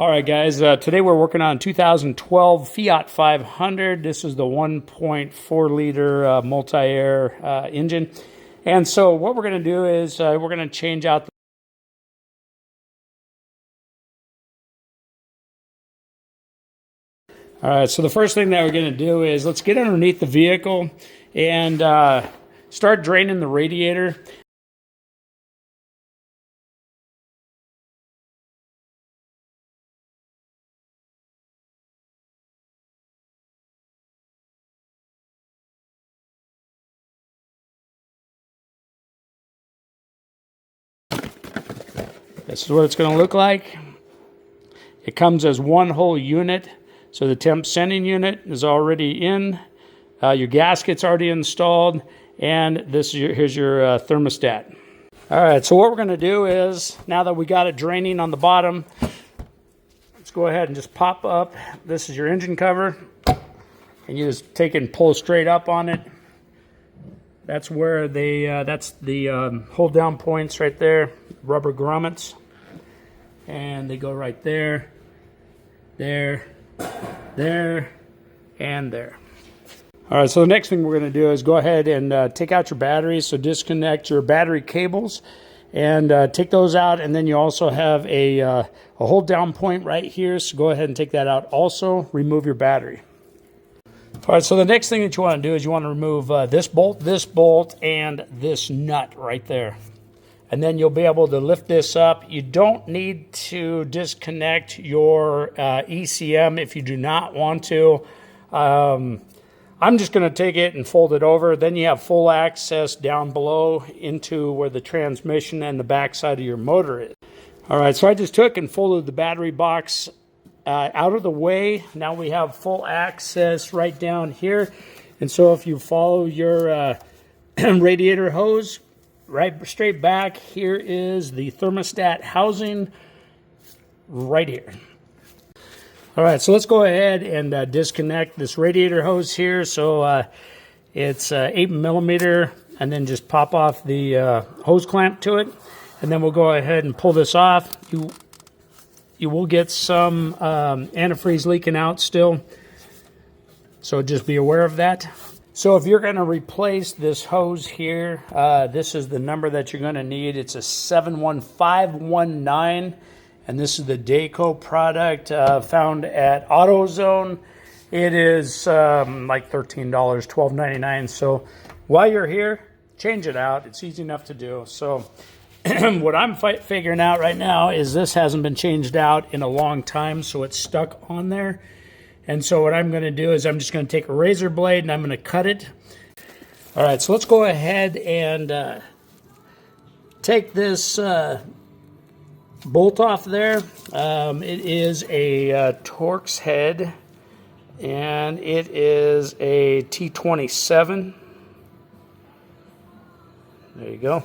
All right, guys, today we're working on 2012 Fiat 500. This is the 1.4 liter multi-air engine. And so what we're going to do is we're going to change out All right, so the first thing that we're going to do is let's get underneath the vehicle and start draining the radiator. This is what it's going to look like. It comes as one whole unit. So the temp sending unit is already in. Your gasket's already installed. And here's your thermostat. All right, so what we're going to do is, now that we got it draining on the bottom, let's go ahead and just pop up. This is your engine cover. And you just take it and pull straight up on it. That's where that's the hold down points right there, rubber grommets. And they go right there, there, and there. All right, so the next thing we're going to do is go ahead and take out your batteries. So disconnect your battery cables and take those out. And then you also have a hold down point right here. So go ahead and take that out also. Remove your battery. All right, so the next thing that you want to do is you want to remove this bolt, and this nut right there. And then you'll be able to lift this up. You don't need to disconnect your ECM if you do not want to. I'm just going to take it and fold it over. Then you have full access down below into where the transmission and the back side of your motor is. All right, so I just took and folded the battery box out of the way. Now we have full access right down here. And so if you follow your radiator hose, right straight back, here is the thermostat housing right here. All right, so let's go ahead and disconnect this radiator hose here. So it's 8 millimeter, and then just pop off the hose clamp to it. And then we'll go ahead and pull this off. You will get some antifreeze leaking out still, so just be aware of that. So if you're going to replace this hose here, this is the number that you're going to need. It's a 71519, and this is the Dayco product found at AutoZone. It is like $13, $12.99. So while you're here, change it out. It's easy enough to do. So what I'm figuring out right now is this hasn't been changed out in a long time, so it's stuck on there. And so what I'm going to do is I'm just going to take a razor blade and I'm going to cut it. All right, so let's go ahead and take this bolt off there. It is a Torx head, and it is a T27. There you go.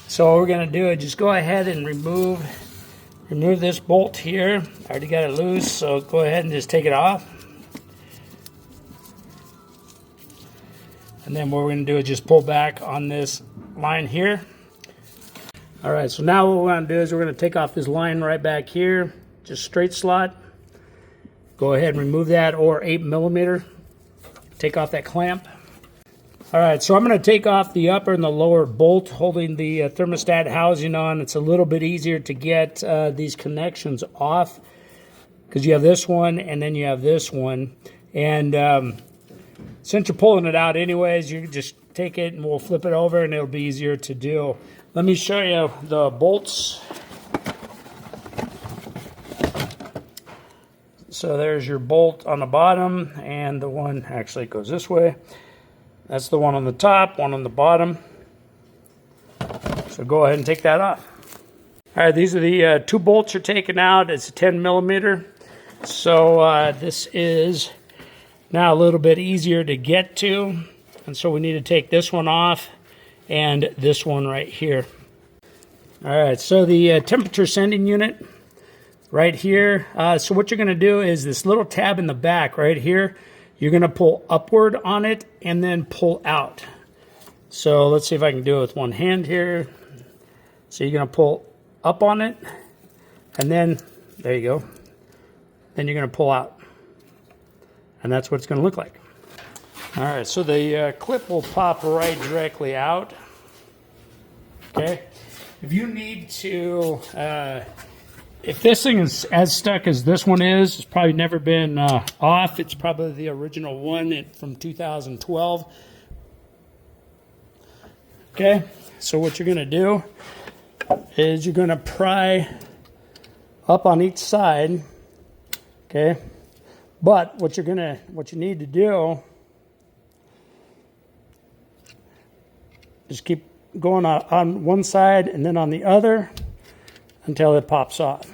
So what we're going to do is just go ahead and remove this bolt here. I already got it loose, so go ahead and just take it off. And then what we're going to do is just pull back on this line here. All right, so now what we're going to do is we're going to take off this line right back here, just straight slot. Go ahead and remove that, or 8 millimeter. Take off that clamp. All right, so I'm going to take off the upper and the lower bolt holding the thermostat housing on. It's a little bit easier to get these connections off because you have this one and then you have this one. And since you're pulling it out anyways, you can just take it and we'll flip it over and it'll be easier to do. Let me show you the bolts. So there's your bolt on the bottom, and the one actually goes this way. That's the one on the top, one on the bottom. So go ahead and take that off. All right, these are the two bolts you're taking out. It's a 10 millimeter. So this is now a little bit easier to get to. And so we need to take this one off and this one right here. All right, so the temperature sending unit right here. So what you're going to do is this little tab in the back right here, you're going to pull upward on it and then pull out. So let's see if I can do it with one hand here. So you're going to pull up on it, and then there you go. then you're going to pull out. And that's what it's going to look like. All right, so the clip will pop right directly out. Okay. If you need to, if this thing is as stuck as this one is, it's probably never been off. It's probably the original one from 2012. Okay, so what you're going to do is you're going to pry up on each side. Okay, but what you need to do is keep going on one side and then on the other until it pops off.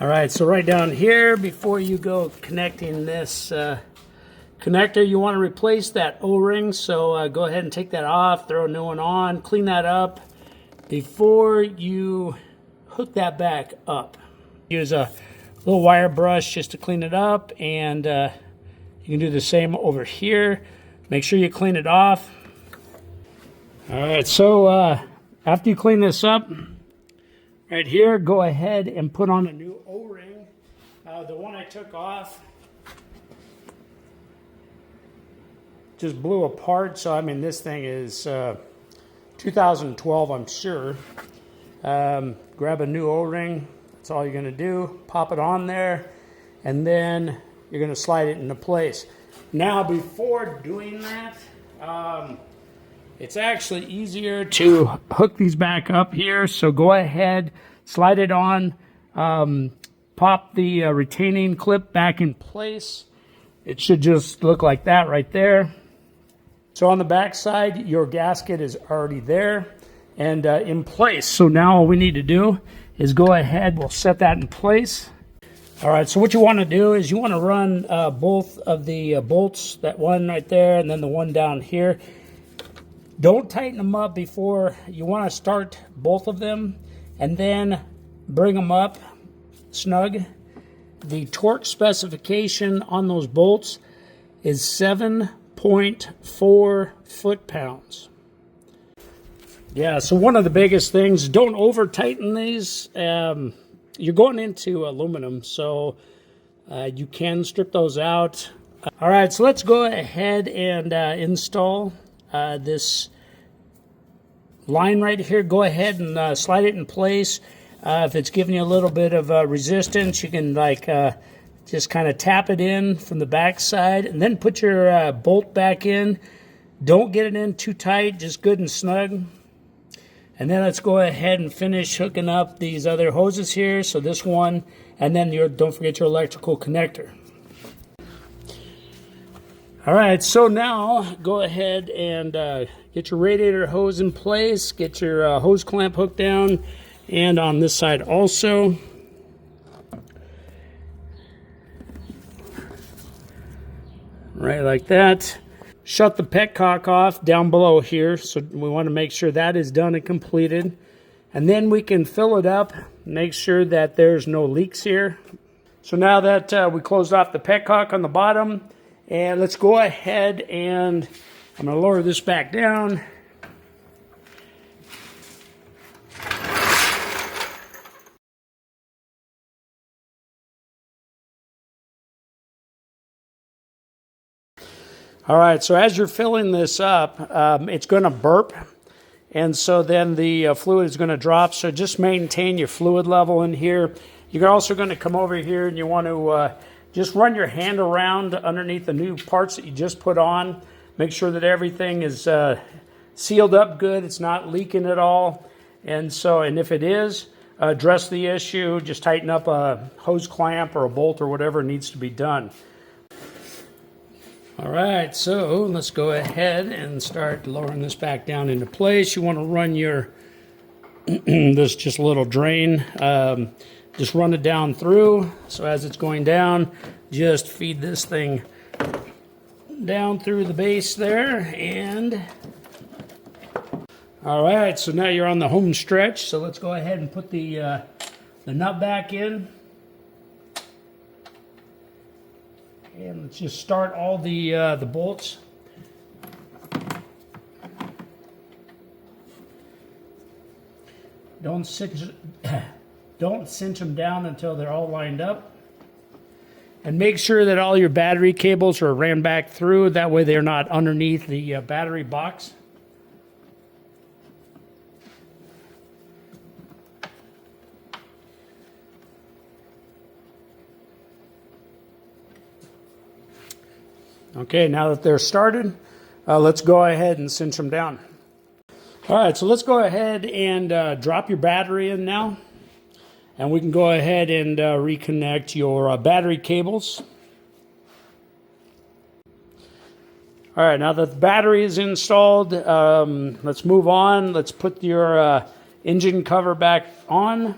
All right, so right down here, before you go connecting this connector, you want to replace that O-ring. So go ahead and take that off, throw a new one on, clean that up before you hook that back up. Use a little wire brush just to clean it up, and you can do the same over here. Make sure you clean it off. All right, so after you clean this up, right here, go ahead and put on a new O-ring. The one I took off just blew apart, so I mean this thing is 2012, I'm sure. Grab a new O-ring. That's all you're going to do. Pop it on there, and then you're going to slide it into place. Now, before doing that, it's actually easier to hook these back up here. So go ahead, slide it on, pop the retaining clip back in place. It should just look like that right there. So on the back side, your gasket is already there and in place. So now all we need to do is go ahead, we'll set that in place. All right, so what you want to do is you want to run both of the bolts, that one right there and then the one down here. Don't tighten them up before. You want to start both of them and then bring them up snug. The torque specification on those bolts is 7.4 foot-pounds. Yeah, so one of the biggest things, don't over tighten these. You're going into aluminum, so you can strip those out. All right, so let's go ahead and install this line right here. Go ahead and slide it in place. If it's giving you a little bit of resistance, you can just kind of tap it in from the back side and then put your bolt back in. Don't get it in too tight, just good and snug. And then let's go ahead and finish hooking up these other hoses here. So this one, and then don't forget your electrical connector. All right, so now go ahead and get your radiator hose in place, get your hose clamp hooked down, and on this side also. Right like that. Shut the petcock off down below here, so we want to make sure that is done and completed. And then we can fill it up, make sure that there's no leaks here. So now that we closed off the petcock on the bottom, and let's go ahead and I'm going to lower this back down. All right, so as you're filling this up, it's going to burp, and so then the fluid is going to drop, so just maintain your fluid level in here. You're also going to come over here and you want to just run your hand around underneath the new parts that you just put on. Make sure that everything is sealed up good, it's not leaking at all, and if it is, address the issue, just tighten up a hose clamp or a bolt or whatever needs to be done. All right, so let's go ahead and start lowering this back down into place. You want to run your This is just a little drain. Just run it down through. So as it's going down, just feed this thing down through the base there. And all right, so now you're on the home stretch. So let's go ahead and put the nut back in. And let's just start all the bolts. Don't cinch them down until they're all lined up. And make sure that all your battery cables are ran back through. That way they're not underneath the battery box. Okay, now that they're started, let's go ahead and cinch them down. All right, so let's go ahead and drop your battery in now. And we can go ahead and reconnect your battery cables. All right, now that the battery is installed, let's move on. Let's put your engine cover back on.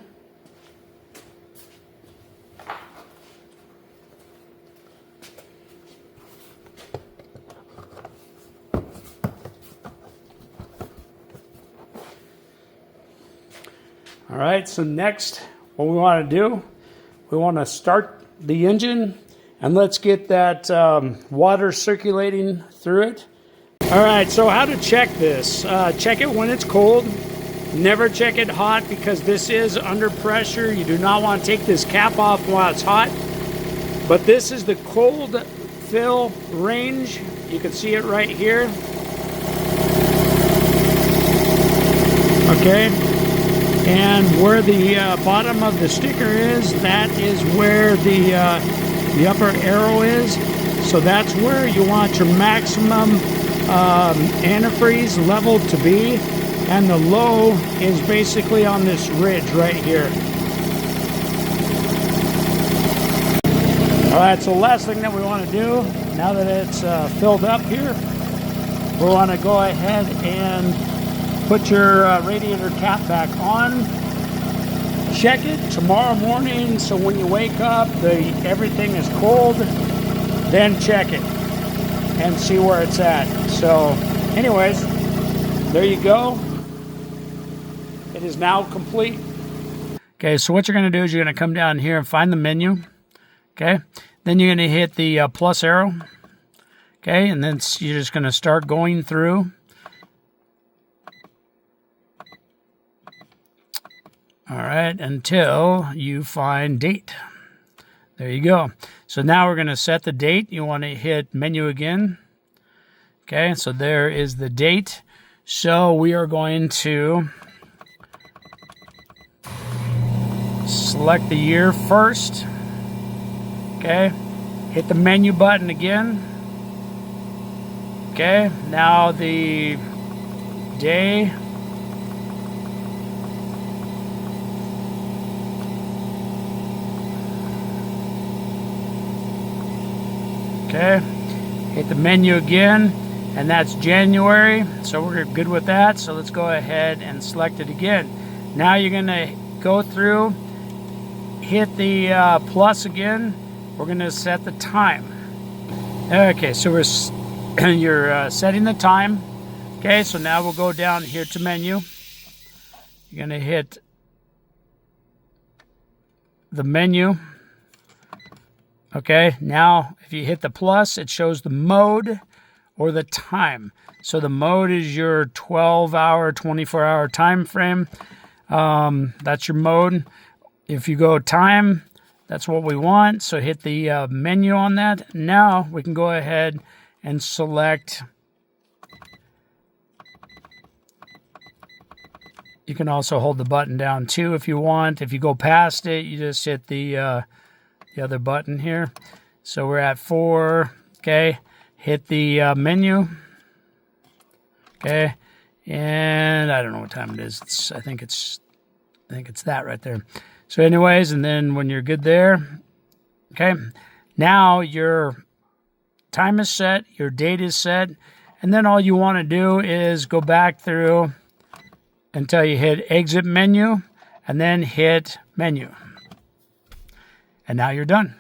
All right, so next, what we want to do, we want to start the engine, and let's get that water circulating through it. All right, so how to check this? Check it when it's cold. Never check it hot, because this is under pressure. You do not want to take this cap off while it's hot. But this is the cold fill range. You can see it right here. Okay. And where the bottom of the sticker is, that is where the upper arrow is. So that's where you want your maximum antifreeze level to be. And the low is basically on this ridge right here. All right, so the last thing that we want to do, now that it's filled up here, we want to go ahead and put your radiator cap back on. Check it tomorrow morning, so when you wake up, everything is cold. Then check it and see where it's at. So, anyways, there you go. It is now complete. Okay, so what you're going to do is you're going to come down here and find the menu. Okay, then you're going to hit the plus arrow. Okay, and then you're just going to start going through. All right, until you find date. There you go. So now we're going to set the date. You want to hit menu again. Okay, so there is the date. So we are going to select the year first. Okay, hit the menu button again. Okay, now the day. Okay, hit the menu again, and that's January, so we're good with that. So let's go ahead and select it again. Now you're going to go through, hit the plus again. We're going to set the time. Okay, so you're setting the time. Okay, so now we'll go down here to menu. You're going to hit the menu. Okay, now if you hit the plus, it shows the mode or the time. So the mode is your 12-hour, 24-hour time frame. That's your mode. If you go time, that's what we want. So hit the menu on that. Now we can go ahead and select. You can also hold the button down too if you want. If you go past it, you just hit the other button here. So we're at 4. Okay, hit the menu. Okay, and I don't know what time it is. I think it's that right there. So anyways, and then when you're good there, okay, now your time is set, your date is set, and then all you want to do is go back through until you hit exit menu and then hit menu. And now you're done.